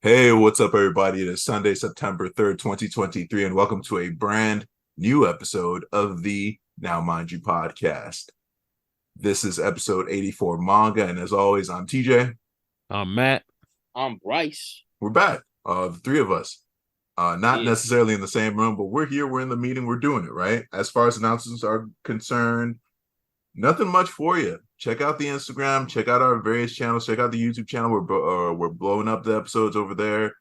Hey, what's up, everybody? It is Sunday, September 3rd, 2023, and welcome to a brand new episode of the Now Mind You podcast. This is episode 84 manga, and as always, I'm TJ. I'm Matt. I'm Bryce. We're back, the three of us. Not Yeah. necessarily in the same room, but we're here, we're in the meeting, we're doing it, right? As far as announcements are concerned, nothing much for you. Check out the Instagram, check out our various channels, check out the YouTube channel. We're blowing up the episodes over there.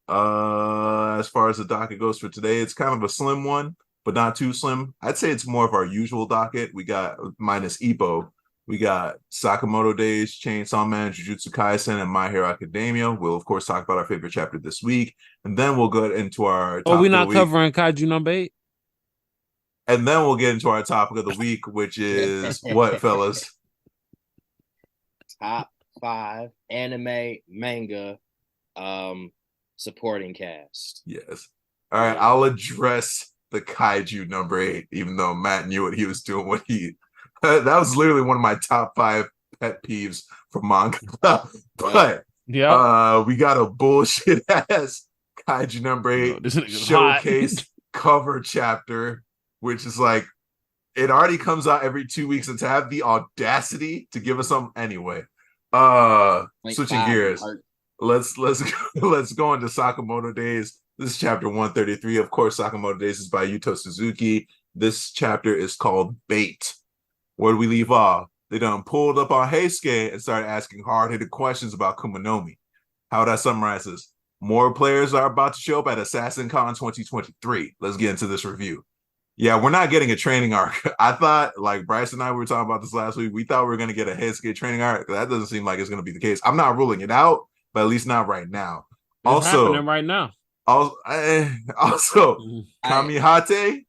As far as the docket goes for today, it's kind of a slim one, but not too slim. I'd say it's more of our usual docket. We got minus Ippo. We got Sakamoto Days, Chainsaw Man, Jujutsu Kaisen, and My Hero Academia. We'll of course talk about our favorite chapter this week, and then we'll go into our Oh, top we're of the not week. covering Kaiju number 8. And then we'll get into our topic of the week, which is what, fellas? Top 5 anime manga supporting cast. Yes. All right, I'll address the Kaiju number 8, even though Matt knew what he was doing when he that was literally one of my top 5 pet peeves for manga. But we got a bullshit ass Kaiju number 8 this nigga's showcase cover chapter, which is like, it already comes out every 2 weeks, and to have the audacity to give us something anyway. Switching gears, let's go into Sakamoto Days. This is chapter 133. Of course, Sakamoto Days is by Yuto Suzuki. This chapter is called Bait. Where do we leave off? They done pulled up on Heisuke and started asking hard-hitting questions about Kumanomi. How that summarizes: more players are about to show up at Assassin Con 2023. Let's get into this review. Yeah, we're not getting a training arc. I thought, like Bryce and I were talking about this last week, we thought we were going to get a Heisuke training arc. That doesn't seem like it's going to be the case. I'm not ruling it out, but at least not right now. It's happening right now. Also, Kamihate,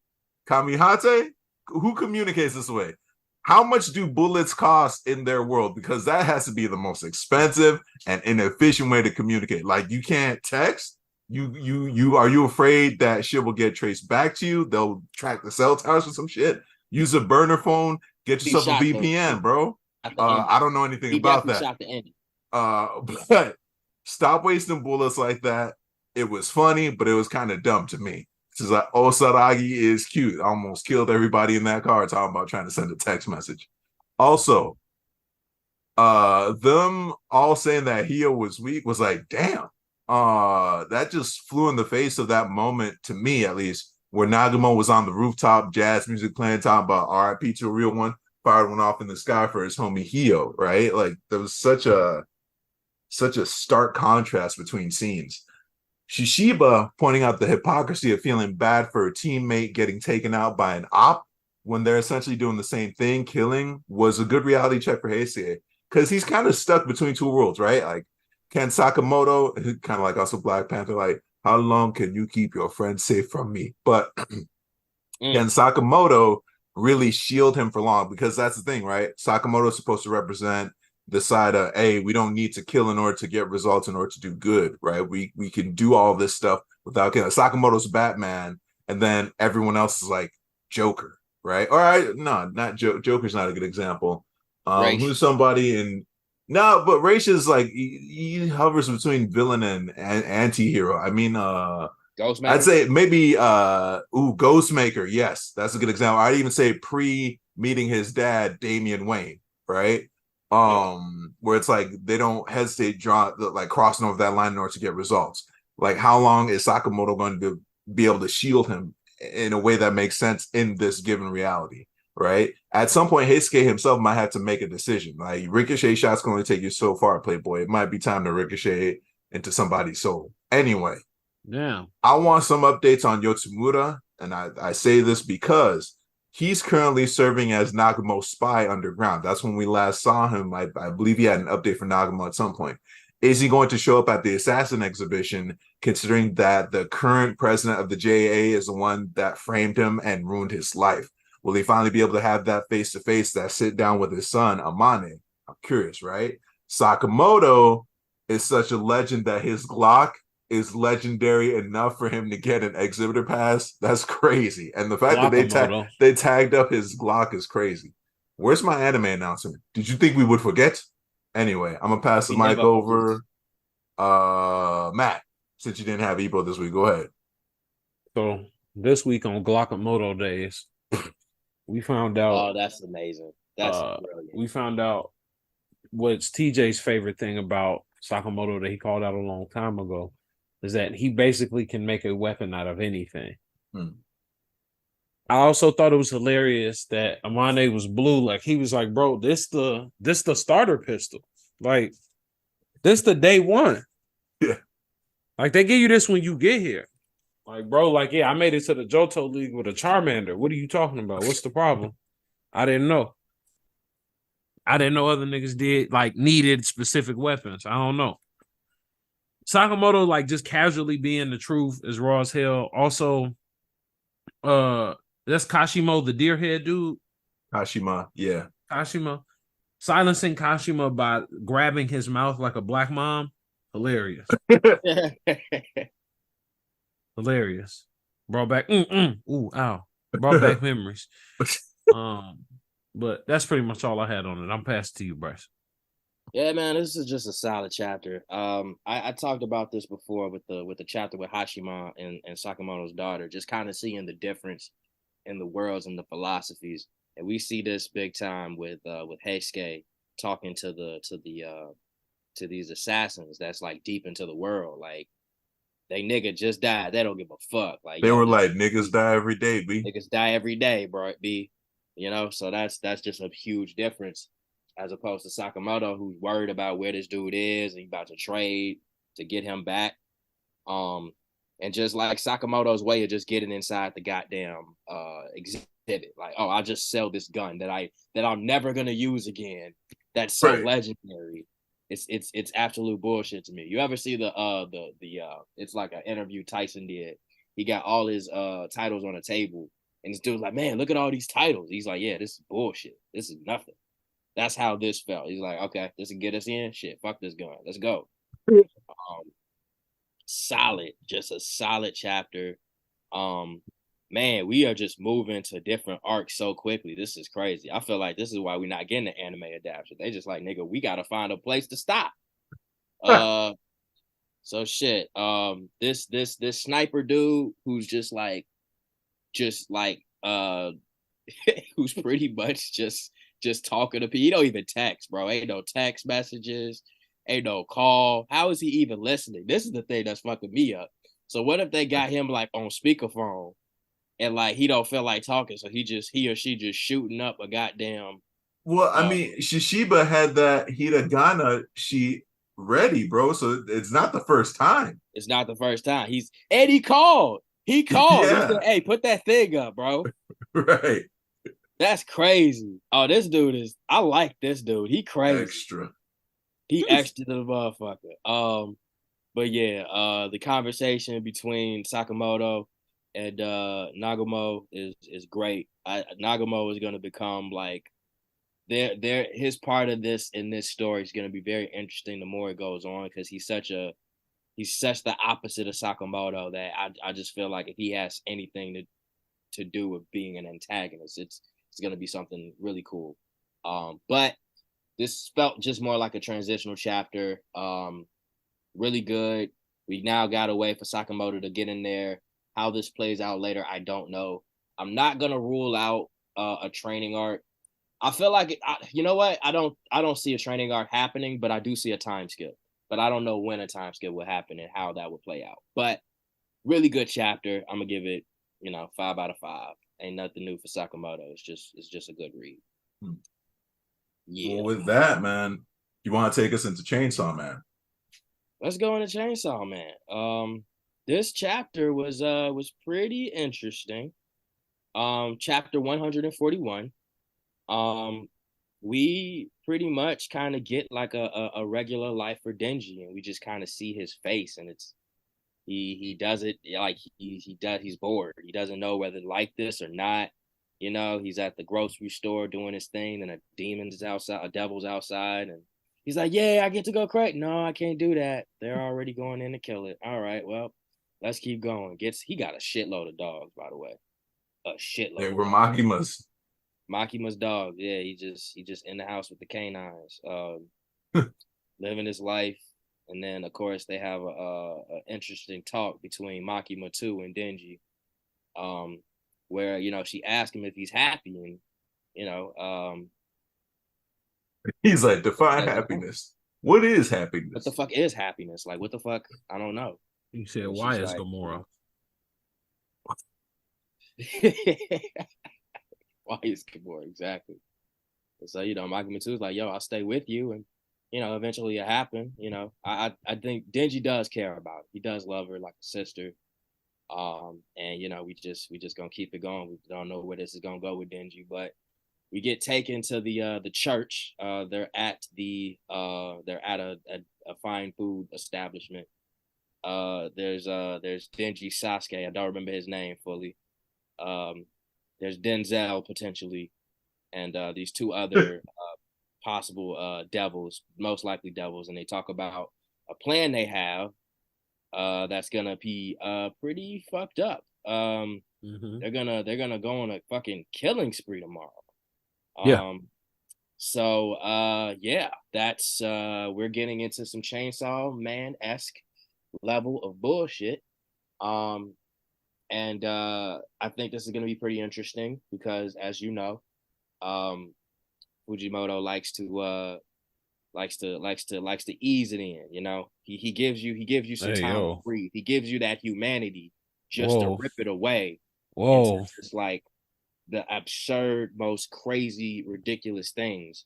who communicates this way? How much do bullets cost in their world? Because that has to be the most expensive and inefficient way to communicate. Like, you can't text. You are you afraid that shit will get traced back to you? They'll track the cell towers or some shit. Use a burner phone. Get yourself a VPN, bro. I don't know anything about that. But stop wasting bullets like that. It was funny, but it was kind of dumb to me. It's like, oh, Saragi is cute. I almost killed everybody in that car talking about trying to send a text message. Also, them all saying that Hio was weak was like, damn. That just flew in the face of that moment, to me at least, where Nagumo was on the rooftop, jazz music playing, talking about RIP to a real one, fired one off in the sky for his homie Hio, right? Like, there was such a stark contrast between scenes. Shishiba pointing out the hypocrisy of feeling bad for a teammate getting taken out by an op when they're essentially doing the same thing, killing, was a good reality check for Heisuke, because he's kind of stuck between two worlds, right? Like, can Sakamoto, kind of like also Black Panther, like, how long can you keep your friends safe from me? But can Sakamoto really shield him for long? Because that's the thing, right? Sakamoto is supposed to represent the side of, hey, we don't need to kill in order to get results, in order to do good, right? We can do all this stuff without killing. Sakamoto's Batman, and then everyone else is like Joker, right? All right, no, not Joker's not a good example. Who's somebody in... No, but Raish is like, he hovers between villain and anti-hero. I mean, Ghostmaker? I'd say maybe Ghostmaker. Yes, that's a good example. I'd even say pre-meeting his dad, Damian Wayne, right? Where it's like they don't hesitate crossing over that line in order to get results. Like, how long is Sakamoto going to be able to shield him in a way that makes sense in this given reality? Right? At some point, Heisuke himself might have to make a decision. Like, ricochet shots can only take you so far, Playboy. It might be time to ricochet into somebody's soul. Anyway, I want some updates on Yotsumura, and I say this because he's currently serving as Nagumo's spy underground. That's when we last saw him. I believe he had an update for Nagumo at some point. Is he going to show up at the Assassin exhibition, considering that the current president of the JA is the one that framed him and ruined his life? Will he finally be able to have that face-to-face, that sit down with his son, Amane? I'm curious, right? Sakamoto is such a legend that his Glock is legendary enough for him to get an exhibitor pass. That's crazy. And the fact that they tagged up his Glock is crazy. Where's my anime announcement? Did you think we would forget? Anyway, I'm going to pass the mic over. Matt, since you didn't have Ebo this week. Go ahead. So this week on Sakamoto Days, we found out. Oh, that's amazing. That's brilliant. We found out what's TJ's favorite thing about Sakamoto that he called out a long time ago is that he basically can make a weapon out of anything. I also thought it was hilarious that Amane was blue. Like he was like, bro, this the starter pistol. Like this the day one. Yeah. Like they give you this when you get here. Like, bro, like, yeah, I made it to the Johto League with a Charmander. What are you talking about? What's the problem? I didn't know. I didn't know other niggas did like needed specific weapons. I don't know. Sakamoto like just casually being the truth is raw as hell. Also, that's Kashimo, the deer head dude. Kashima, yeah. Kashima. Silencing Kashima by grabbing his mouth like a black mom. Hilarious. Hilarious. Brought back ooh, ow. Brought back memories. But that's pretty much all I had on it. I'm passing to you, Bryce. Yeah, man, this is just a solid chapter. I talked about this before with the chapter with Hashima and Sakamoto's daughter, just kind of seeing the difference in the worlds and the philosophies. And we see this big time with Heisuke talking to these assassins that's like deep into the world. Like they nigga just died. They don't give a fuck. Like they were like niggas die every day, B. Niggas die every day, bro. B. You know, so that's just a huge difference as opposed to Sakamoto, who's worried about where this dude is and he's about to trade to get him back. And just like Sakamoto's way of just getting inside the goddamn exhibit, like, oh, I'll just sell this gun that I'm never gonna use again. That's so legendary. It's absolute bullshit to me. You ever see the it's like an interview Tyson did. He got all his titles on a table. And this dude's like, man, look at all these titles. He's like, yeah, this is bullshit. This is nothing. That's how this felt. He's like, okay, this will get us in. Shit, fuck this gun. Let's go. Solid, just a solid chapter. Man, we are just moving to different arcs so quickly. This is crazy. I feel like this is why we're not getting the anime adaptation. They just like, nigga, we gotta find a place to stop. So shit. This sniper dude who's just like who's pretty much just talking to people. He don't even text, bro. Ain't no text messages, ain't no call. How is he even listening? This is the thing that's fucking me up. So what if they got him like on speakerphone and like he don't feel like talking, so he or she just shooting up a goddamn. Well, I mean, Shishiba had that Hiragana sheet ready, bro. So it's not the first time. It's not the first time. He called. He called. Yeah. He said, hey, put that thing up, bro. Right. That's crazy. Oh, this dude I like this dude. He crazy. Extra. He extra to the motherfucker. But yeah, the conversation between Sakamoto and Nagumo is great. Nagumo is gonna become like his part of this in this story is gonna be very interesting the more it goes on, because he's such the opposite of Sakamoto that I just feel like if he has anything to do with being an antagonist, it's going to be something really cool. But this felt just more like a transitional chapter. Really good. We now got a way for Sakamoto to get in there. How this plays out later, I don't know. I'm not going to rule out a training arc. I feel like you know what? I don't see a training arc happening, but I do see a time skip. But I don't know when a time skip will happen and how that would play out. But really good chapter. I'm gonna give it, 5 out of 5. Ain't nothing new for Sakamoto. It's just a good read. Yeah. Well, with that, man, you want to take us into Chainsaw Man? Let's go into Chainsaw Man. This chapter was pretty interesting. Chapter 141. We pretty much kind of get like a regular life for Denji, and we just kind of see his face, and he does it like he's bored. He doesn't know whether to like this or not. He's at the grocery store doing his thing, and a demon's outside, a devil's outside, and he's like, yeah, I get to go crack. No, I can't do that. They're already going in to kill it. All right, well, let's keep going. He got a shitload of dogs, by the way. A shitload. They were Makima's. Makima's dog. Yeah, he just in the house with the canines. Living his life. And then, of course, they have a interesting talk between Makima 2 and Denji, where, she asked him if he's happy. And, he's like, define happiness. What is happiness? What the fuck is happiness? Like, what the fuck? I don't know. You said, why is Gamora? Why is Gamora? Exactly. So, Makima 2 is like, yo, I'll stay with you. And, eventually it happened. I think Denji does care about it. He does love her like a sister. And, we just gonna keep it going. We don't know where this is gonna go with Denji, but we get taken to the church. They're at a fine food establishment. There's Denji, Sasuke. I don't remember his name fully. There's Denzel potentially, and these two other possible devils, most likely devils, and they talk about a plan they have that's gonna be pretty fucked up. They're gonna go on a fucking killing spree tomorrow. So that's we're getting into some Chainsaw Man-esque level of bullshit. And I think this is gonna be pretty interesting because, as you know, Fujimoto likes to ease it in. He gives you some time to breathe. He gives you that humanity just to rip it away. It's like the absurd, most crazy, ridiculous things.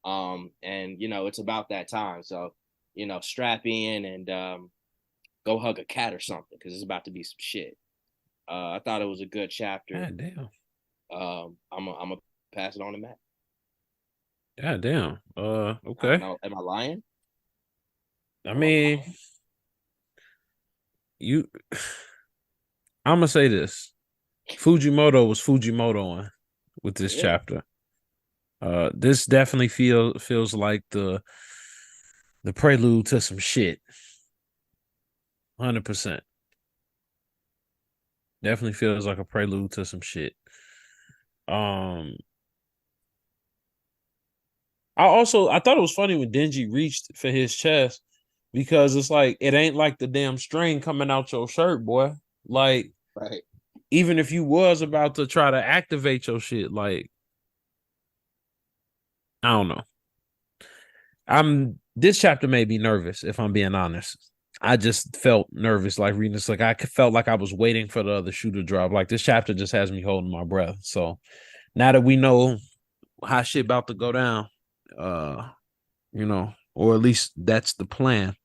And it's about that time. So, strap in and go hug a cat or something because it's about to be some shit. I thought it was a good chapter. God damn. I'm gonna pass it on to Matt. God damn. Okay. Am I lying? I mean, I'm gonna say this. Fujimoto was Fujimotoing with this chapter. This definitely feels like the prelude to some shit. 100%. Definitely feels like a prelude to some shit. I thought it was funny when Denji reached for his chest because it's like it ain't like the damn string coming out your shirt, boy. Like, right. Even if you was about to try to activate your shit, like, I don't know. This chapter made me nervous, if I'm being honest. I just felt nervous, like reading this. Like I felt like I was waiting for the other shoe to drop. Like this chapter just has me holding my breath. So now that we know how shit about to go down, or at least that's the plan.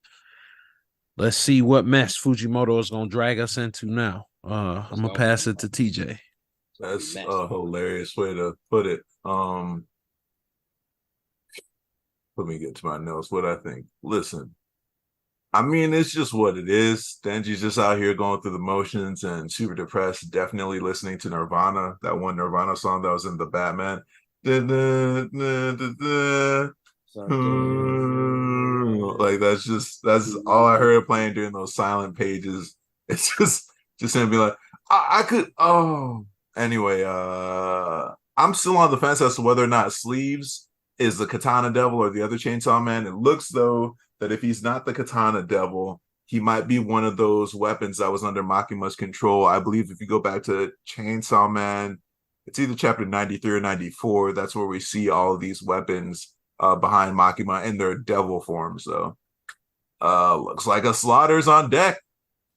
Let's see what mess Fujimoto is gonna drag us into now. I'm gonna pass it to TJ. That's a hilarious way to put it. Let me get to my notes. What I think. Listen, I mean, it's just what it is. Denji's just out here going through the motions and super depressed. Definitely listening to Nirvana, that one Nirvana song that was in the Batman. Like that's all I heard playing during those silent pages. It's just him be like, I could. Oh, anyway. I'm still on the fence as to whether or not Sleeves is the Katana Devil or the other Chainsaw Man. It looks though that if he's not the Katana Devil, he might be one of those weapons that was under Makima's control. I believe if you go back to Chainsaw Man, it's either chapter 93 or 94. That's where we see all of these weapons behind Makima in their devil forms. So looks like a slaughter's on deck.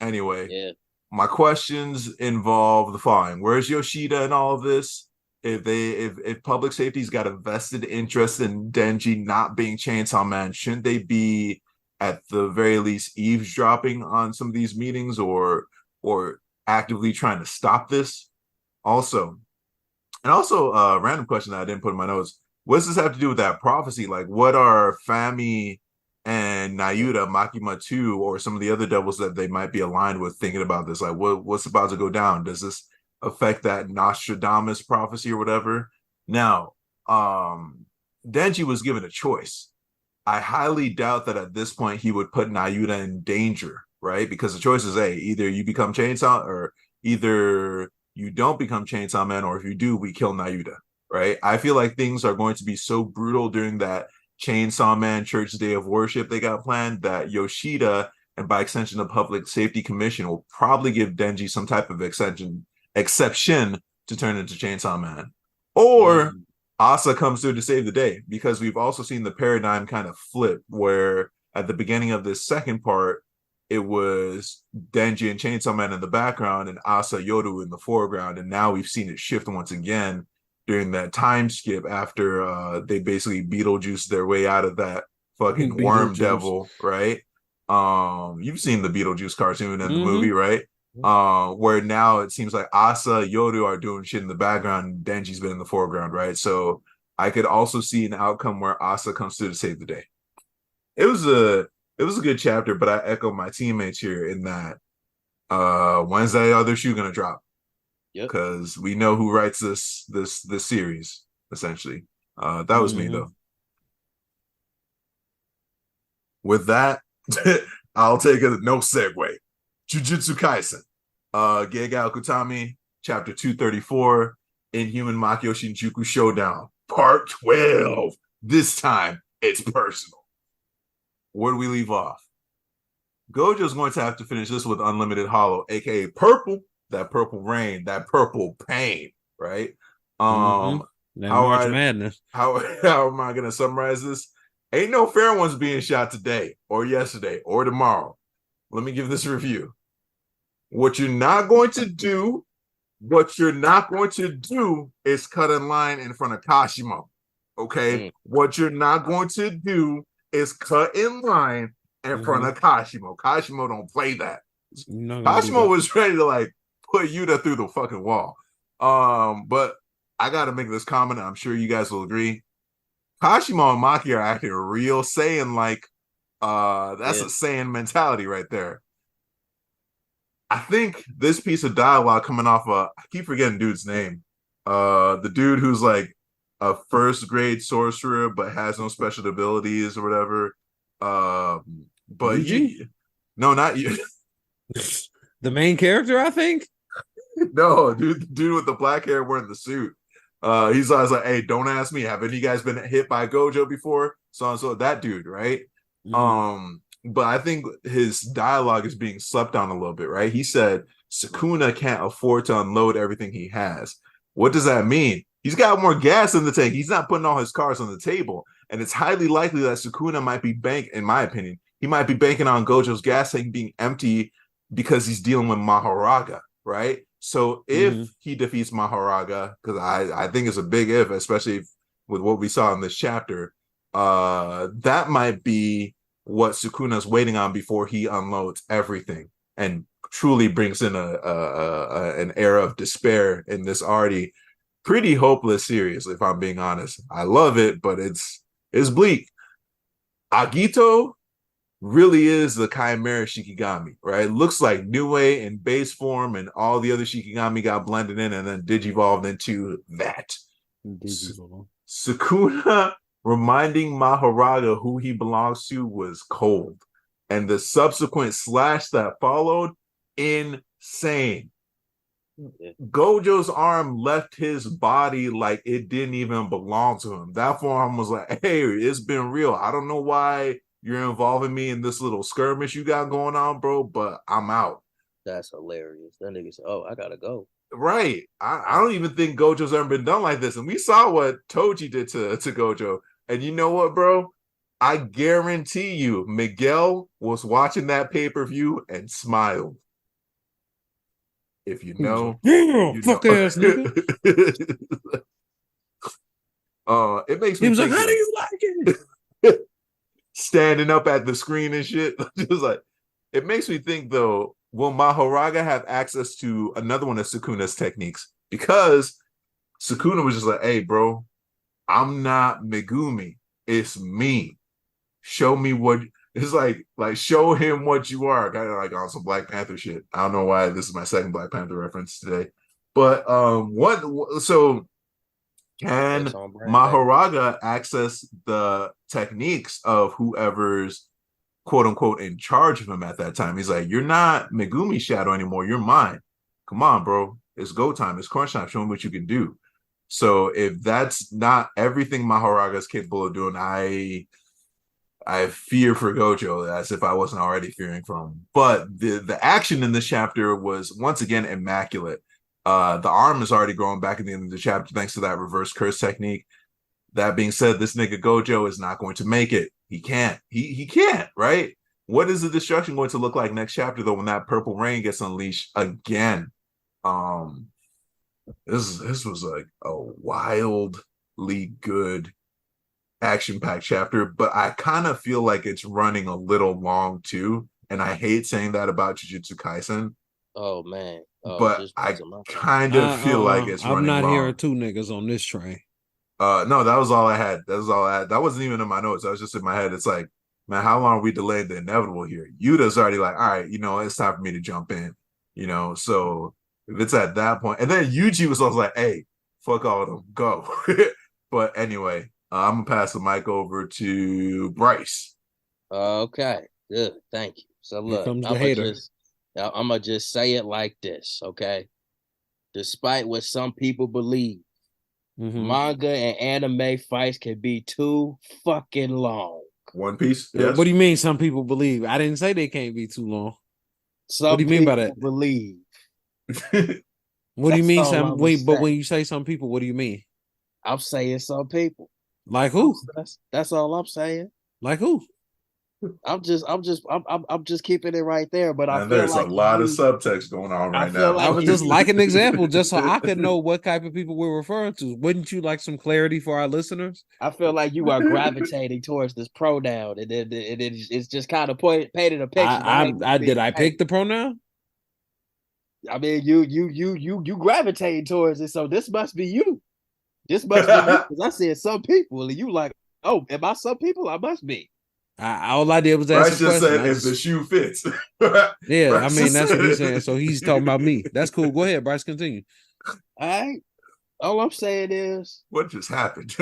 Anyway, my questions involve the following. Where's Yoshida in all of this? If public safety's got a vested interest in Denji not being Chainsaw Man, shouldn't they be at the very least eavesdropping on some of these meetings or actively trying to stop this? Also, a random question that I didn't put in my notes. What does this have to do with that prophecy? Like, what are Fami and Nayuta, Makima 2, or some of the other devils that they might be aligned with thinking about this? Like, what's about to go down? Does this affect that Nostradamus prophecy or whatever? Now, Denji was given a choice. I highly doubt that at this point he would put Nayuta in danger, right? Because the choice is either you become Chainsaw or either you don't become Chainsaw Man, or if you do, we kill Nayuta, right? I feel like things are going to be so brutal during that Chainsaw Man Church Day of Worship they got planned, that Yoshida and by extension the Public Safety Commission will probably give Denji some type of exception to turn into Chainsaw Man. Or Asa comes through to save the day, because we've also seen the paradigm kind of flip, where at the beginning of this second part, it was Denji and Chainsaw Man in the background and Asa Yoru in the foreground. And now we've seen it shift once again during that time skip after they basically Beetlejuice their way out of that fucking worm devil, right? You've seen the Beetlejuice cartoon and the movie, right? Where now it seems like Asa, Yoru are doing shit in the background and Denji's been in the foreground, right? So I could also see an outcome where Asa comes through to save the day. It was a good chapter, but I echo my teammates here in that when's that other shoe gonna drop? Yep. Because we know who writes this series, essentially. That was me though. With that, I'll take a no segue. Jujutsu Kaisen, Gegao Kutami, chapter 234, Inhuman Makyo Shinjuku Showdown, part 12. This time, it's personal. Where do we leave off? Gojo's going to have to finish this with Unlimited Hollow, aka Purple, that purple rain, that purple pain, right? Madness. How am I going to summarize this? Ain't no fair ones being shot today or yesterday or tomorrow. Let me give this review. What you're not going to do is cut in line in front of Kashimo. Okay? What you're not going to do is cut in line in front of Kashimo. Kashimo don't play that. Kashimo was ready to like put Yuta through the fucking wall. But I gotta make this comment. I'm sure you guys will agree. Kashimo and Maki are acting real Saiyan like. That's a Saiyan mentality right there. I think this piece of dialogue coming off I keep forgetting dude's name. The dude who's like a first grade sorcerer but has no special abilities or whatever. But no, not you. The main character, I think. No, dude with the black hair wearing the suit. He's always like, hey, don't ask me. Have any of you guys been hit by Gojo before? So that dude, right? But I think his dialogue is being slept on a little bit, right? He said Sukuna can't afford to unload everything he has. What does that mean? He's got more gas in the tank. He's not putting all his cards on the table. And it's highly likely that Sukuna might be in my opinion, he might be banking on Gojo's gas tank being empty because he's dealing with Mahoraga, right? So if he defeats Mahoraga, because I think it's a big if, especially with what we saw in this chapter, that might be what Sukuna's waiting on before he unloads everything and truly brings in an era of despair in this already pretty hopeless series, if I'm being honest. I love it, but it's bleak. Agito really is the Chimera Shikigami, right? It looks like Nue in base form and all the other Shikigami got blended in and then digivolved into that. Sukuna reminding Mahoraga who he belongs to was cold. And the subsequent slash that followed, insane. Gojo's arm left his body like it didn't even belong to him. That forearm was like, hey, it's been real. I don't know why you're involving me in this little skirmish you got going on, bro, but I'm out. That's hilarious. That nigga said, oh, I gotta go. Right. I don't even think Gojo's ever been done like this. And we saw what Toji did to Gojo. And you know what, bro? I guarantee you, Miguel was watching that pay-per-view and smiled. If you know, fuck ass nigga. It makes me. He was like, "How do you like it?" Standing up at the screen and shit. Just like, it makes me think though. Will Mahoraga have access to another one of Sukuna's techniques? Because Sukuna was just like, "Hey, bro, I'm not Megumi. It's me. Show me what." It's like show him what you are. Kind of like on some Black Panther shit. I don't know why this is my second Black Panther reference today. But so can Mahoraga access the techniques of whoever's quote unquote in charge of him at that time? He's like, you're not Megumi Shadow anymore, you're mine. Come on, bro. It's go time, it's crunch time. Show me what you can do. So if that's not everything Mahoraga is capable of doing, I fear for Gojo as if I wasn't already fearing for him. But the action in this chapter was once again immaculate. The arm is already growing back at the end of the chapter thanks to that reverse curse technique. That being said, this nigga Gojo is not going to make it. He can't. He can't, right? What is the destruction going to look like next chapter though when that purple rain gets unleashed again? This was like a wildly good action-packed chapter, but I kind of feel like it's running a little long too. And I hate saying that about Jujutsu Kaisen. Oh man. But I kind of feel like it's running long. I'm not hearing two niggas on this train. No, that was all I had. That wasn't even in my notes. That was just in my head. It's like, man, how long are we delaying the inevitable here? Yuda's already like, all right, it's time for me to jump in. So if it's at that point, and then Yuji was also like, hey, fuck all of them, go. But anyway, I'm gonna pass the mic over to Bryce. Okay, good, thank you. So look, I'm gonna just say it like this, okay? Despite what some people believe, manga and anime fights can be too fucking long. One Piece. Yes. What do you mean? Some people believe? I didn't say they can't be too long. What do you mean by that? Believe. What do you mean? But when you say some people, what do you mean? I'm saying some people. Like who? That's all I'm saying. Like who? I'm just keeping it right there. But I feel there's like a lot of subtext going on right now. I was just like an example, just so I could know what type of people we're referring to. Wouldn't you like some clarity for our listeners? I feel like you are gravitating towards this pronoun, and it's just kind of painted a picture. Did I pick the pronoun? I mean, you gravitate towards it, so this must be you. This must be you, because I said some people, and you like, oh, am I some people? I must be. All I did was ask a question. Said if the shoe fits. Yeah, Bryce, I mean, that's what he's saying. So he's talking about me. That's cool. Go ahead, Bryce, continue. All right. All I'm saying is, what just happened?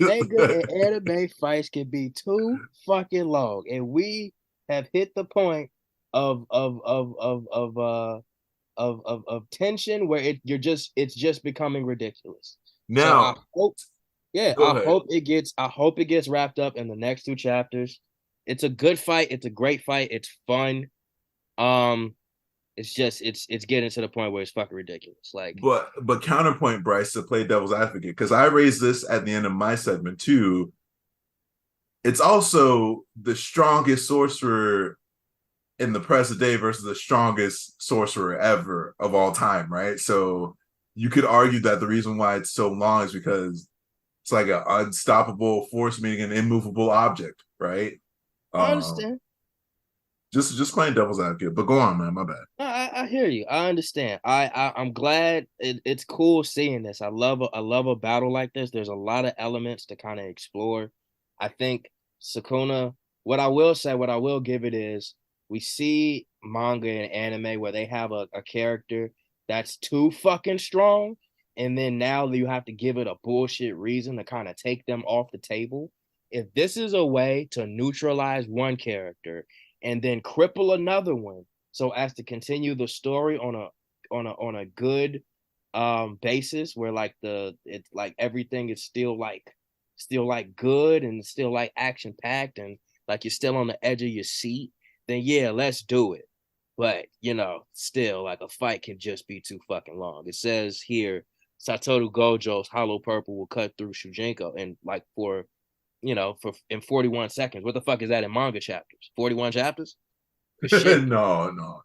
Manga and anime fights can be too fucking long, and we have hit the point of tension where it's just becoming ridiculous. Now, so I hope it gets wrapped up in the next two chapters. It's a good fight. It's a great fight. It's fun. It's just it's getting to the point where it's fucking ridiculous. Like, but counterpoint, Bryce, to play devil's advocate, because I raised this at the end of my segment too. It's also the strongest sorcerer in the present day versus the strongest sorcerer ever of all time, right? So you could argue that the reason why it's so long is because it's like an unstoppable force meeting an immovable object, right? I understand. Just playing devil's advocate, but go on, man. My bad. I hear you. I understand. I'm glad it's cool seeing this. I love a battle like this. There's a lot of elements to kind of explore. I think Sukuna. What I will give it is we see manga and anime where they have a character that's too fucking strong, and then now you have to give it a bullshit reason to kind of take them off the table. If this is a way to neutralize one character and then cripple another one, so as to continue the story on a good basis, where like it's like everything is still like good and still like action packed and like you're still on the edge of your seat, then yeah, let's do it. But still, like, a fight can just be too fucking long. It says here, Satoru Gojo's hollow purple will cut through Shujinko and like in 41 seconds. What the fuck is that in manga chapters? 41 chapters? No.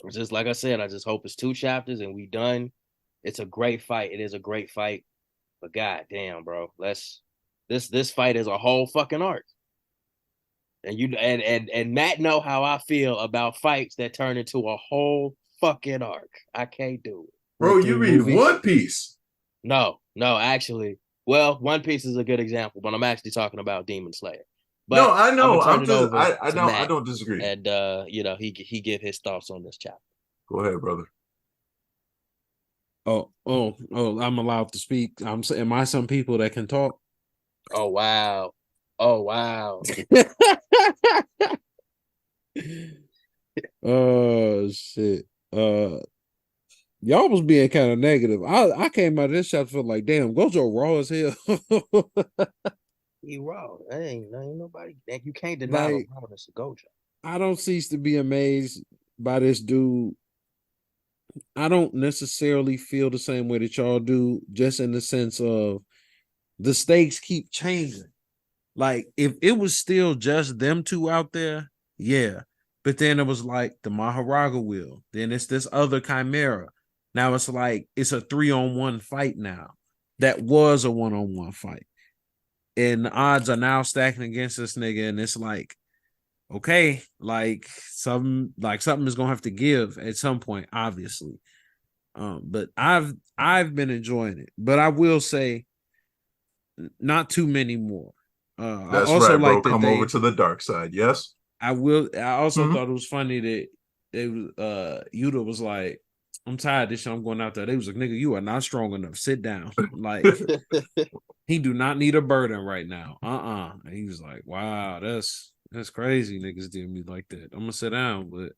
It's just like I said, I just hope it's 2 chapters and we done. It's a great fight. It is a great fight. But god damn, bro. This fight is a whole fucking arc. And Matt know how I feel about fights that turn into a whole fucking arc. I can't do it. Bro, you read One Piece. No, actually. Well, One Piece is a good example, but I'm actually talking about Demon Slayer. But no, I know. I don't disagree. And he give his thoughts on this chapter. Go ahead, brother. Oh, I'm allowed to speak. Am I some people that can talk? Oh wow. Oh shit. Y'all was being kind of negative. I came out of this chapter feeling like, damn, Gojo raw as hell. He raw. Ain't nobody. You can't deny Like, the rawness of Gojo. I don't cease to be amazed by this dude. I don't necessarily feel the same way that y'all do, just in the sense of the stakes keep changing. Like, if it was still just them two out there, yeah. But then it was like the Maharaga wheel. Then it's this other Chimera. Now it's like it's a 3-on-1 fight now. That was a 1-on-1 fight. And the odds are now stacking against this nigga. And it's like, okay, like something is gonna have to give at some point, obviously. But I've been enjoying it. But I will say not too many more. That's I also right, bro. like that Come over to the dark side. Yes. I also thought it was funny that Yuta was like, I'm tired of this shit. I'm going out there. They was like, nigga, you are not strong enough. Sit down. Like, he do not need a burden right now. And he was like, wow, that's crazy. Niggas did me like that. I'm gonna sit down, but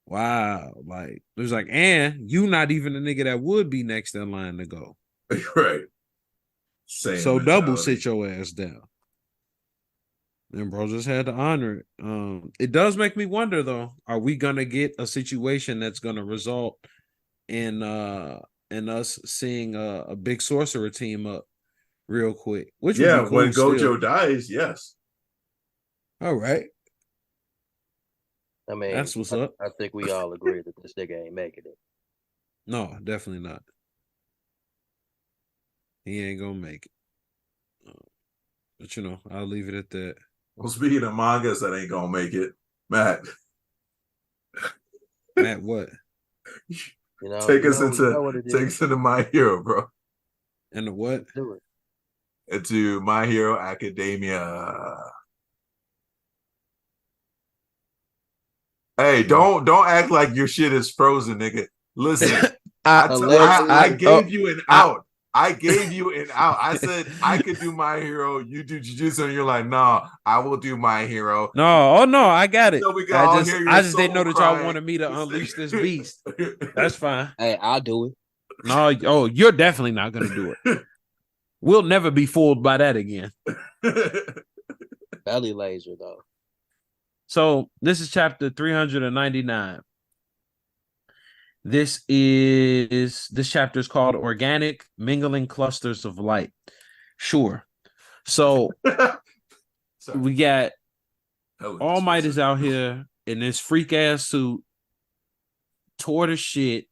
wow, like it was like, and you not even the nigga that would be next in line to go. Right. Same So mentality. double sit your ass down. And bro just had to honor it. It does make me wonder though, are we gonna get a situation that's gonna result in us seeing a big sorcerer team up real quick? Which would be cool when Gojo still. dies, yes. All right. I mean, that's what's up. I think we all agree that this nigga ain't making it. No, definitely not. He ain't gonna make it. But I'll leave it at that. Well, speaking of mangas that ain't gonna make it, Matt. Matt, what? Take us into My Hero, bro. And the what? Do it. Into My Hero Academia. Hey, don't act like your shit is frozen, nigga. Listen, I gave you an out. I gave you an out. I said I could do My Hero, you do Jujutsu, and you're like, nah, I will do My Hero. No, I got it. So I just didn't know that y'all wanted me to unleash this beast. That's fine. Hey, I'll do it. No, you're definitely not gonna do it. We'll never be fooled by that again. Belly laser though. So this is chapter 399. This chapter is called Organic Mingling Clusters of Light. Sure. So we got All Might is out here in this freak ass suit, tore to shit,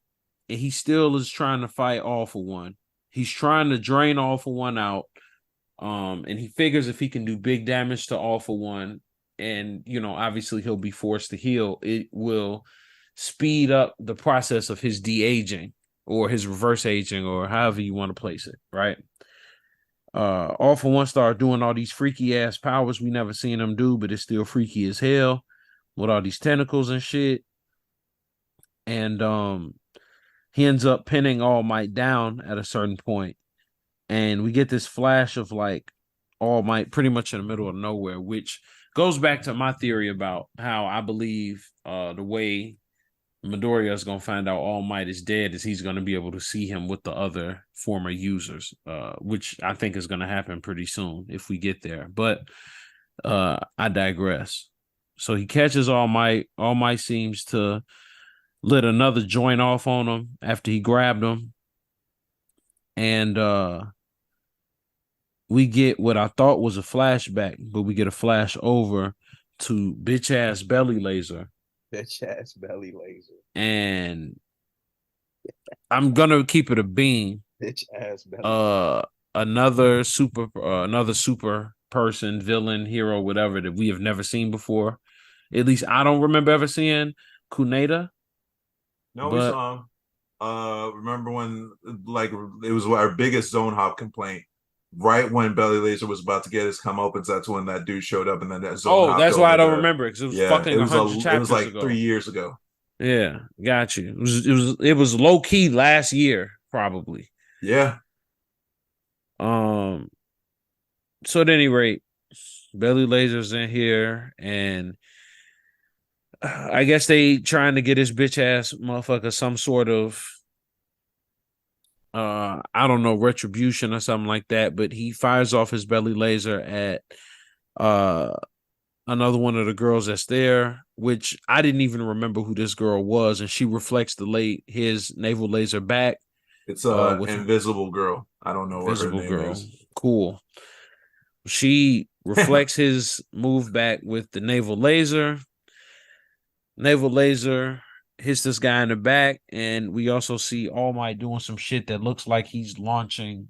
and he still is trying to fight All For One. He's trying to drain All For One out. And he figures if he can do big damage to All For One, and obviously he'll be forced to heal, it will speed up the process of his de-aging or his reverse aging, or however you want to place it, right? All For One started doing all these freaky ass powers we never seen him do, but it's still freaky as hell with all these tentacles and shit. And he ends up pinning All Might down at a certain point, and we get this flash of like All Might pretty much in the middle of nowhere, which goes back to my theory about how I believe the way Midoriya is going to find out All Might is dead is he's going to be able to see him with the other former users, which I think is going to happen pretty soon if we get there. But I digress. So he catches All Might. All Might seems to lit another joint off on him after he grabbed him. And we get what I thought was a flashback, but we get a flash over to bitch ass Belly Laser. Bitch ass Belly Laser. And I'm gonna keep it a beam. Bitch ass Belly. Another super person, villain, hero, whatever that we have never seen before. At least I don't remember ever seeing Kuneda. No, we saw him. Remember when it was our biggest zone hop complaint? Right when Belly Laser was about to get his comeuppance, that's when that dude showed up, and then that zone. Oh, that's why I don't remember, because it was fucking 100 chapters ago. It was like 3 years ago. Yeah, got you. It was low key last year, probably. Yeah. So at any rate, Belly Laser's in here, and I guess they trying to get his bitch ass motherfucker some sort of I don't know, retribution or something like that, but he fires off his belly laser at uh another one of the girls that's there, which I didn't even remember who this girl was, and she reflects his naval laser back. It's a with invisible girl. I don't know what her name is. Cool. She reflects his move back with the naval laser. Naval laser hits this guy in the back, and we also see All Might doing some shit that looks like he's launching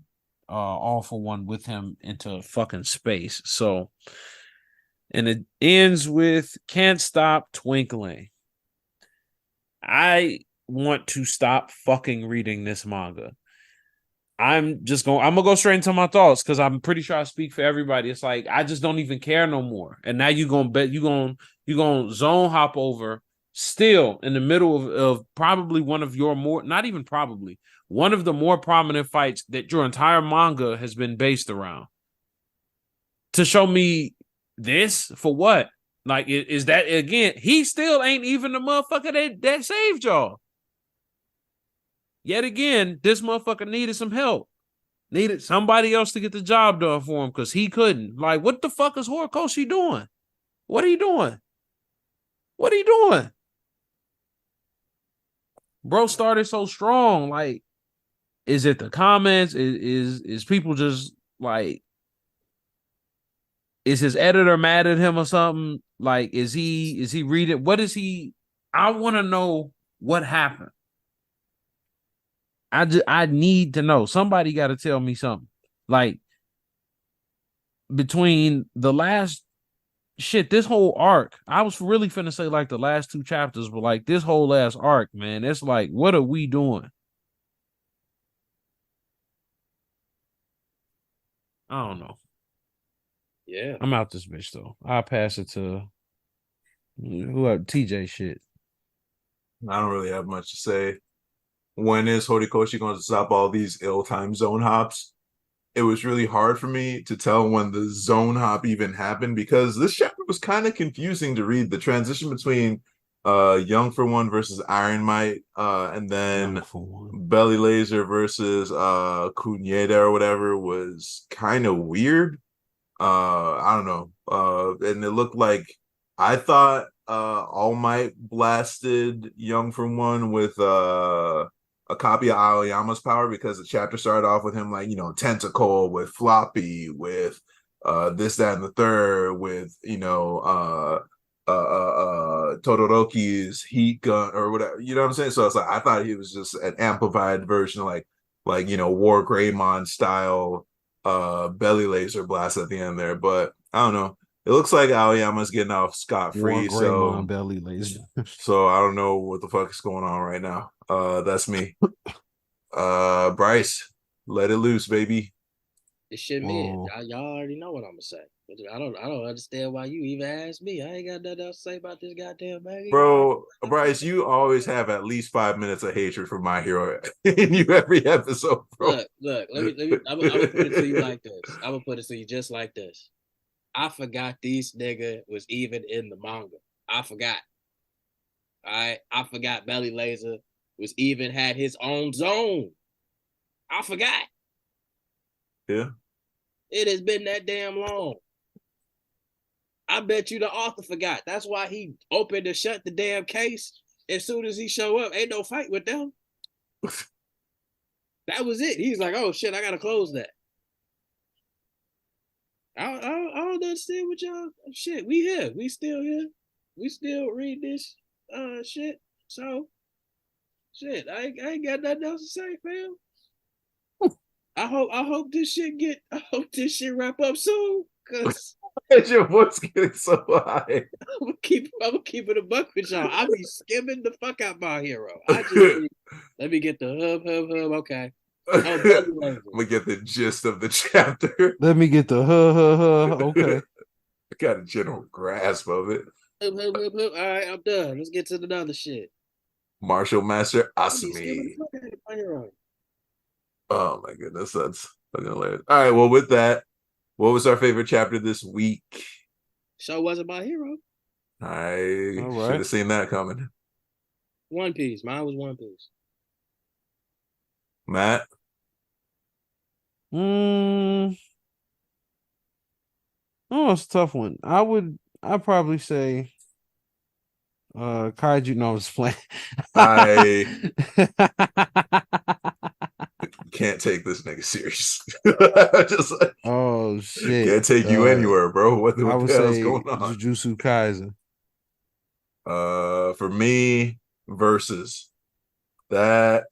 All for One with him into fucking space. So, and it ends with Can't Stop Twinkling. I want to stop fucking reading this manga. I'm gonna go straight into my thoughts because I'm pretty sure I speak for everybody. It's like I just don't even care no more. And now you're gonna zone hop over still in the middle of probably one of your more, not even probably, one of the more prominent fights that your entire manga has been based around. To show me this for what? Like, is that again? He still ain't even the motherfucker that saved y'all. Yet again, this motherfucker needed some help. Needed somebody else to get the job done for him because he couldn't. Like, what the fuck is Horikoshi doing? What are you doing? What are you doing? Bro started so strong. Like, is it the comments? Is people just like, is his editor mad at him or something? Like, is he reading? What is he? I want to know what happened. I need to know. Somebody got to tell me something. Like, between the last shit, this whole arc, I was really finna say like the last 2 chapters, but like this whole last arc, man, it's like, what are we doing? I don't know. Yeah, I'm out this bitch though. I'll pass it to whoever TJ shit. I don't really have much to say. When is Horikoshi going to stop all these ill-timed zone hops? It was really hard for me to tell when the zone hop even happened because this chapter was kind of confusing to read. The transition between Young for One versus Iron Might, and then Belly Laser versus Kunyeda or whatever was kind of weird. I don't know. And it looked like I thought All Might blasted Young for One with a copy of Aoyama's power because the chapter started off with him like, you know, tentacle with floppy with this, that, and the third with, you know, Todoroki's heat gun or whatever, you know what I'm saying? So it's like I thought he was just an amplified version of like you know, War Greymon style belly laser blast at the end there, but I don't know. It looks like Aoyama's getting off scot-free, so belly laser. so I don't know what the fuck is going on right now. That's me. Bryce, let it loose, baby. This shit, man. Y'all already know what I'm gonna say. I don't understand why you even asked me. I ain't got nothing else to say about this goddamn bag. Bro, Bryce, you always have at least 5 minutes of hatred for My Hero in you every episode, bro. Look, let me I'm gonna put it to you like this. I'm gonna put it to you just like this. I forgot these nigga was even in the manga. I forgot. All right. I forgot Belly Laser was even had his own zone. I forgot. Yeah. It has been that damn long. I bet you the author forgot. That's why he opened and shut the damn case as soon as he show up. Ain't no fight with them. That was it. He's like, oh shit, I gotta close that. I don't understand what y'all shit. We here. We still here. We still read this shit. So shit, I ain't got nothing else to say, fam. I hope this shit wrap up soon. Cause your voice getting so high. I'm gonna keep it a buck with y'all. I be skimming the fuck out My Hero. Let me get the hub. Okay. I'm gonna get the gist of the chapter. Let me get the okay. I got a general grasp of it. All right, I'm done. Let's get to the other shit. Martial Master Asumi. Oh my goodness, that's fucking hilarious. All right, well, with that, what was our favorite chapter this week? Show wasn't My Hero. I All should right. have seen that coming. One Piece. Mine was One Piece. Matt, Mm, oh, it's a tough one. I'd probably say Kaiju. No, I was playing. I can't take this nigga serious. Just like, Oh shit. can't take you anywhere, bro. What I the would hell's say going on? Jujutsu Kaisen. For me, versus that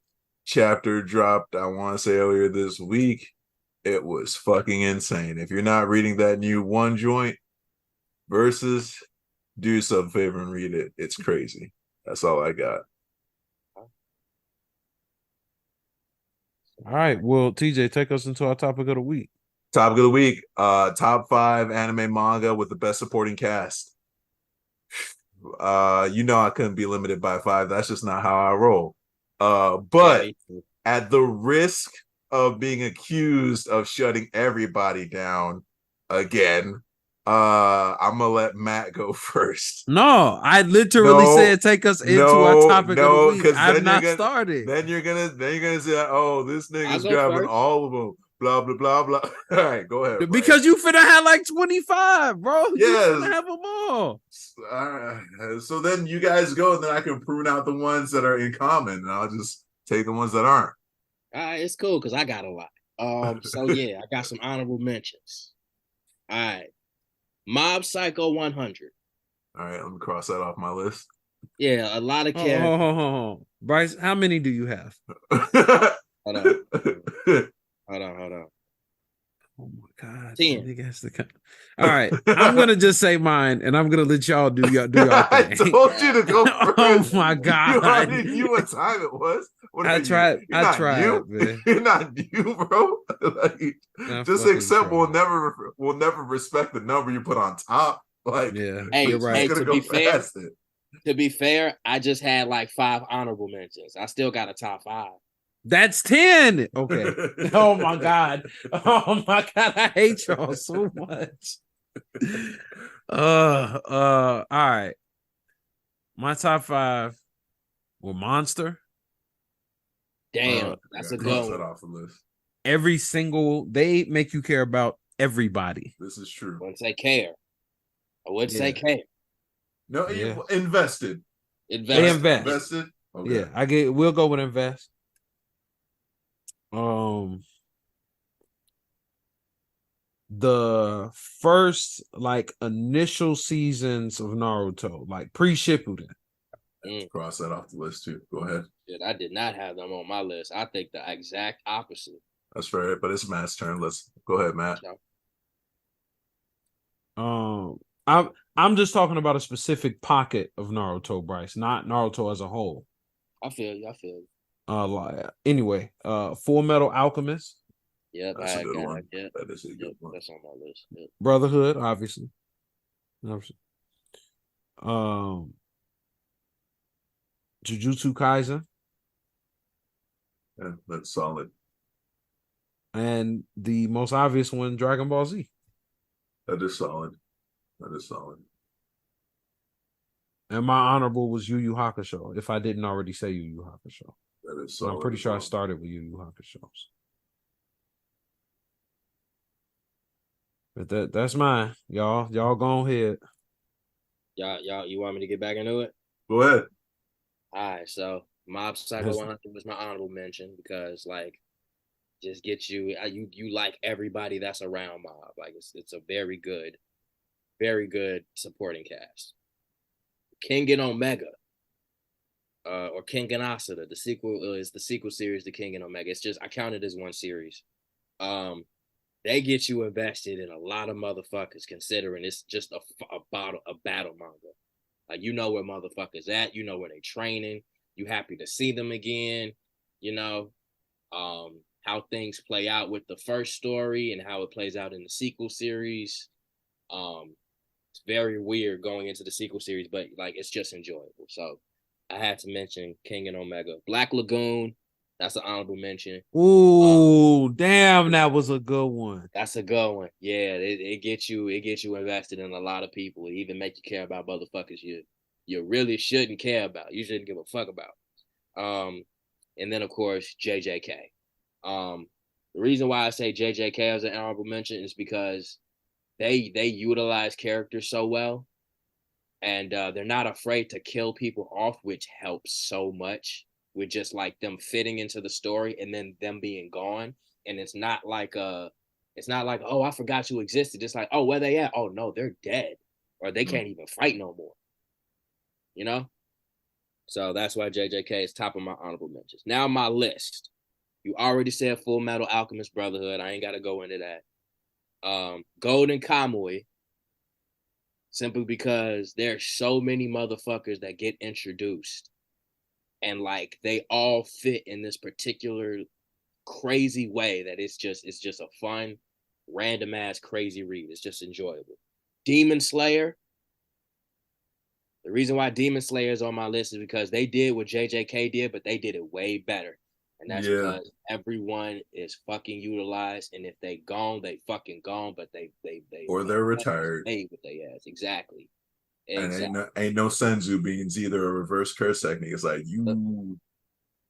chapter dropped, I want to say earlier this week. It was fucking insane. If you're not reading that new one joint versus, do yourself a favor and read it. It's crazy. That's all I got. All right. Well, TJ, take us into our topic of the week. Topic of the week, top 5 anime manga with the best supporting cast. I couldn't be limited by 5. That's just not how I roll. But at the risk of being accused of shutting everybody down again, I'm gonna let Matt go first. No, I literally said take us into our topic of the week. I've not started. Then you're gonna say, "Oh, this nigga's I'll go grabbing first. all of them." Blah blah blah blah. All right, go ahead. Because you finna have like 25, bro. Yes. You finna have them all. So then you guys go, and then I can prune out the ones that are in common, and I'll just take the ones that aren't. It's cool because I got a lot. So yeah, I got some honorable mentions. All right. Mob Psycho 100. All right, let me cross that off my list. Yeah, a lot of characters. Oh. Bryce, how many do you have? Hold on. Oh my God. 10. All right. I'm gonna just say mine and I'm gonna let y'all do y'all thing. I told you to go first. Oh my God. You knew what time it was. I tried, man. You're not new, bro. Like, just accept we'll never respect the number you put on top. Like, yeah, you're right. To be fair, I just had like 5 honorable mentions. I still got a top 5. That's 10. Okay. Oh my God. I hate y'all so much. All right. My top 5 were Monster. Damn, that's a good one. Off the list. Every single, they make you care about everybody. This is true. I wouldn't say care. I would say care. No, you invested. They invest. Invested. Okay. Yeah, we'll go with invest. The first like initial seasons of Naruto, like pre-Shippuden. Cross that off the list too. Go ahead. I did not have them on my list. I think the exact opposite. That's fair, but it's Matt's turn. Let's go ahead, Matt. I'm just talking about a specific pocket of Naruto, Bryce, not Naruto as a whole. I feel you. Anyway, Full Metal Alchemist. Yeah, that's a good one. Yeah. That is a good one. That's on my list. Yep. Brotherhood, obviously. Jujutsu Kaisen. Yeah, that's solid. And the most obvious one, Dragon Ball Z. That is solid. And my honorable was Yu Yu Hakusho, if I didn't already say Yu Yu Hakusho. That is solid. I'm pretty sure I started with Yu Yu Hakusho. But that's mine. Y'all go ahead. Y'all, you want me to get back into it? Go ahead. All right, so Mob Psycho 100 was my honorable mention because like just get you like everybody that's around Mob. Like it's a very good supporting cast. King and Omega, or King and Asada. The sequel is the sequel series to King and Omega. It's just I count it as one series. They get you invested in a lot of motherfuckers, considering it's just a battle manga. Like you know where motherfuckers at, you know where they training. You happy to see them again. You know, how things play out with the first story and how it plays out in the sequel series. It's very weird going into the sequel series, but like it's just enjoyable. So I had to mention King and Omega. Black Lagoon, That's an honorable mention. Ooh, damn, that was a good one. That's a good one. Yeah, it gets you invested in a lot of people. It even make you care about motherfuckers you really shouldn't care about. You shouldn't give a fuck about. And then of course JJK. The reason why I say JJK as an honorable mention is because they utilize characters so well, and they're not afraid to kill people off, which helps so much with just like them fitting into the story and then them being gone. And it's not like oh, I forgot you existed. It's like, oh, where they at? Oh no, they're dead, or they can't even fight no more. You know. So that's why JJK is top of my honorable mentions. Now my list. You already said Full Metal Alchemist Brotherhood. I ain't got to go into that. Golden Kamuy. Simply because there's so many motherfuckers that get introduced. And like they all fit in this particular crazy way that it's just a fun, random ass crazy read. It's just enjoyable. Demon Slayer. The reason why Demon Slayer is on my list is because they did what JJK did, but they did it way better. And that's because everyone is fucking utilized. And if they gone, they fucking gone. But they or they're retired. With their ass. Exactly. And ain't no senzu beans either a reverse curse technique. It's like you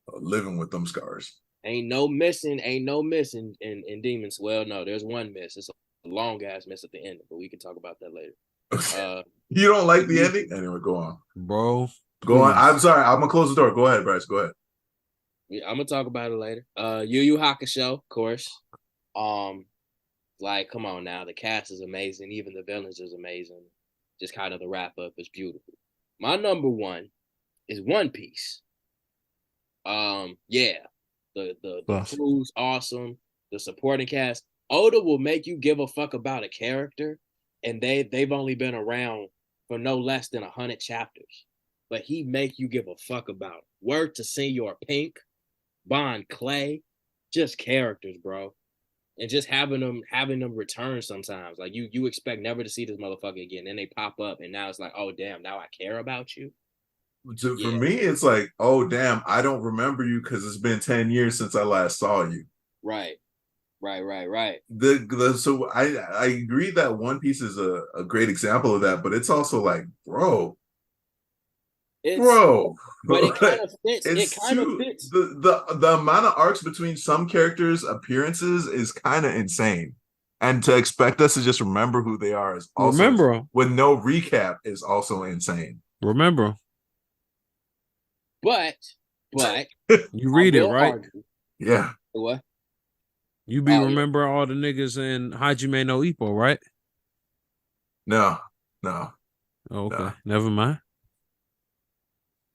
are living with them scars. Ain't no missing in Demons. Well, no, there's one miss. It's a long ass miss at the end, but we can talk about that later. You don't like the ending? Anyway, go on. Bro. Go on. I'm sorry. I'm gonna close the door. Go ahead, Bryce. Go ahead. Yeah, I'm gonna talk about it later. Yu Yu Hakusho, of course. Like, come on now, the cast is amazing. Even the villains is amazing. Just kind of the wrap up is beautiful. My number one is One Piece. Yeah, the crew's awesome. The supporting cast. Oda will make you give a fuck about a character, and they've only been around for no less than 100 chapters, but he make you give a fuck about it. Word to Senor Pink, Bon Clay, just characters, bro. And just having them return sometimes. Like you expect never to see this motherfucker again. Then they pop up and now it's like, oh damn, now I care about you. So for me, it's like, oh damn, I don't remember you because it's been 10 years since I last saw you. Right. So I agree that One Piece is a great example of that, but it's also like, bro. But it kind of fits. It kind of fits. The amount of arcs between some characters' appearances is kind of insane, and to expect us to just remember who they are is also with no recap is also insane. Remember, but you read it right. Argue. Yeah. What? You remember all the niggas in Hajime no Ippo, right? No. Oh, okay, never mind.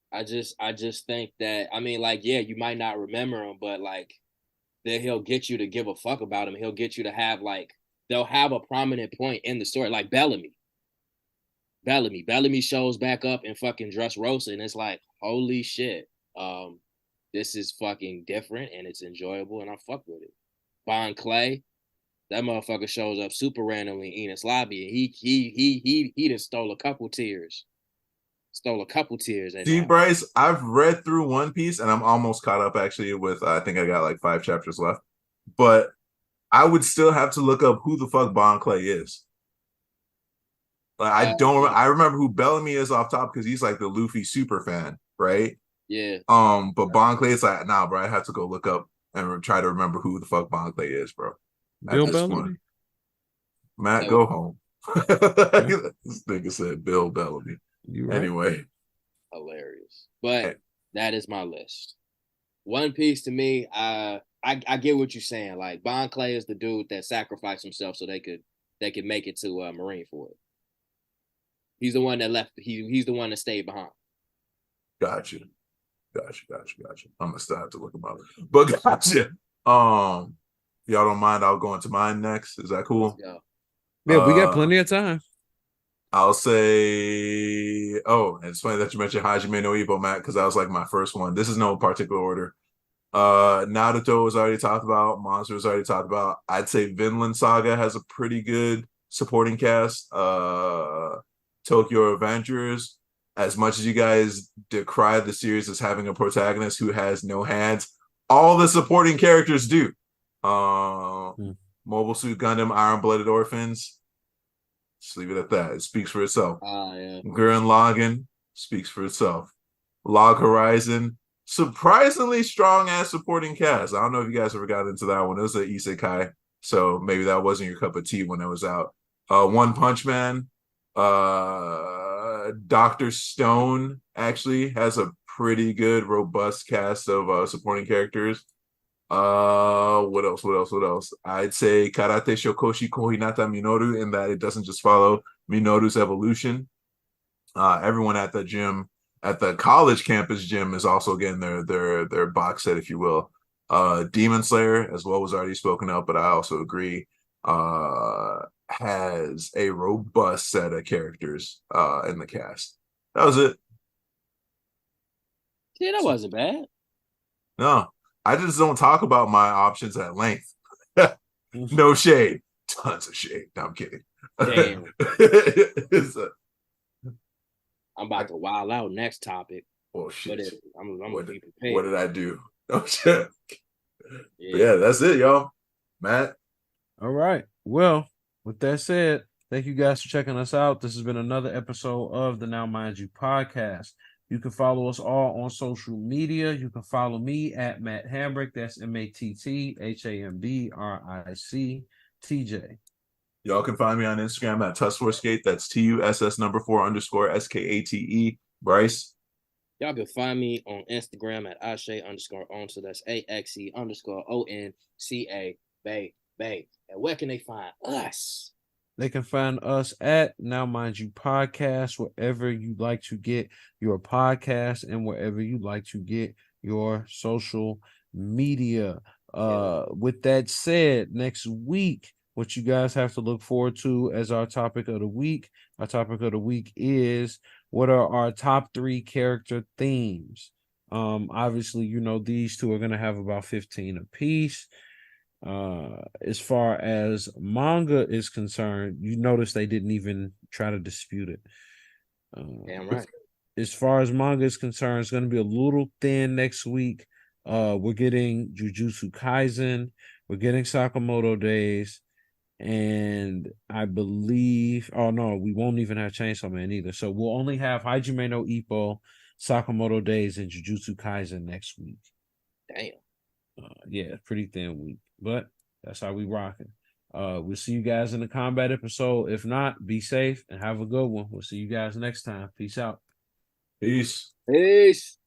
I just think that, I mean, like, yeah, you might not remember him, but like, then he'll get you to give a fuck about him. He'll get you to have like, they'll have a prominent point in the story, like Bellamy. Bellamy shows back up in fucking Dressrosa, and it's like, holy shit, this is fucking different and it's enjoyable, and I fuck with it. Bon Clay, that motherfucker shows up super randomly in Enos Lobby, and he just stole a couple tears. See, Bryce, I've read through One Piece and I'm almost caught up actually with, I think I got like 5 chapters left, but I would still have to look up who the fuck Bon Clay is. Like, I remember who Bellamy is off top because he's like the Luffy super fan, right? Yeah. But Bon Clay is like, nah, bro, I have to go look up and try to remember who the fuck Bon Clay is, bro. Bill Bellamy? Matt, go home. This nigga said Bill Bellamy. Right. Anyway, hilarious, but that is my list. One Piece to me, I get what you're saying. Like Bon Clay is the dude that sacrificed himself so they could make it to Marineford. He's the one that left. He's the one that stayed behind. Gotcha. I'm gonna still have to look him up, but gotcha. Y'all don't mind? I'll go into mine next. Is that cool? Yeah, we got plenty of time. I'll say, and it's funny that you mentioned Hajime no Ippo, Matt, because that was like my first one. This is no particular order. Naruto was already talked about. Monster was already talked about. I'd say Vinland Saga has a pretty good supporting cast. Tokyo Avengers, as much as you guys decry the series as having a protagonist who has no hands, all the supporting characters do. Mobile Suit Gundam, Iron Blooded Orphans. Just leave it at that. It speaks for itself. Yeah. Gurren Lagann speaks for itself. Log Horizon, surprisingly strong ass supporting cast. I don't know if you guys ever got into that one. It was an isekai, so maybe that wasn't your cup of tea when it was out. One Punch Man, Dr. Stone actually has a pretty good, robust cast of supporting characters. What else? I'd say Karate Shokoshi Kohinata Minoru, in that it doesn't just follow Minoru's evolution. Everyone at the gym, at the college campus gym, is also getting their box set, if you will. Demon Slayer, as well, was already spoken of, but I also agree, has a robust set of characters in the cast. That was it. Yeah, that wasn't bad. No, I just don't talk about my options at length. No shade. Tons of shade. No, I'm kidding. Damn. I'm about to wild out next topic. Oh shit! I'm gonna be prepared. What did I do? Oh shit! Yeah, that's it, y'all. Matt. All right. Well, with that said, thank you guys for checking us out. This has been another episode of the Now Mind You podcast. You can follow us all on social media. You can follow me at Matt Hambrick. That's MattHambrick, Y'all can find me on Instagram at Tuss4Skate. That's TUSS__SKATE. Bryce. Y'all can find me on Instagram at Ashe_on. So that's AXE_ONCA. Bay. And where can they find us? They can find us at Now Mind You Podcast, wherever you like to get your podcast and wherever you like to get your social media. With that said, next week, what you guys have to look forward to as our topic of the week. Our topic of the week is, what are our top 3 character themes? Obviously, you know, these two are going to have about 15 apiece. As far as manga is concerned, you notice they didn't even try to dispute it. Damn right. As far as manga is concerned, it's going to be a little thin next week. We're getting Jujutsu Kaisen, we're getting Sakamoto Days, and I believe, oh no, we won't even have Chainsaw Man either. So we'll only have Hajime no Ippo, Sakamoto Days, and Jujutsu Kaisen next week. Damn. Yeah, pretty thin week, but that's how we rocking. We'll see you guys in the combat episode. If not, be safe and have a good one. We'll see you guys next time. Peace out. Peace. Peace.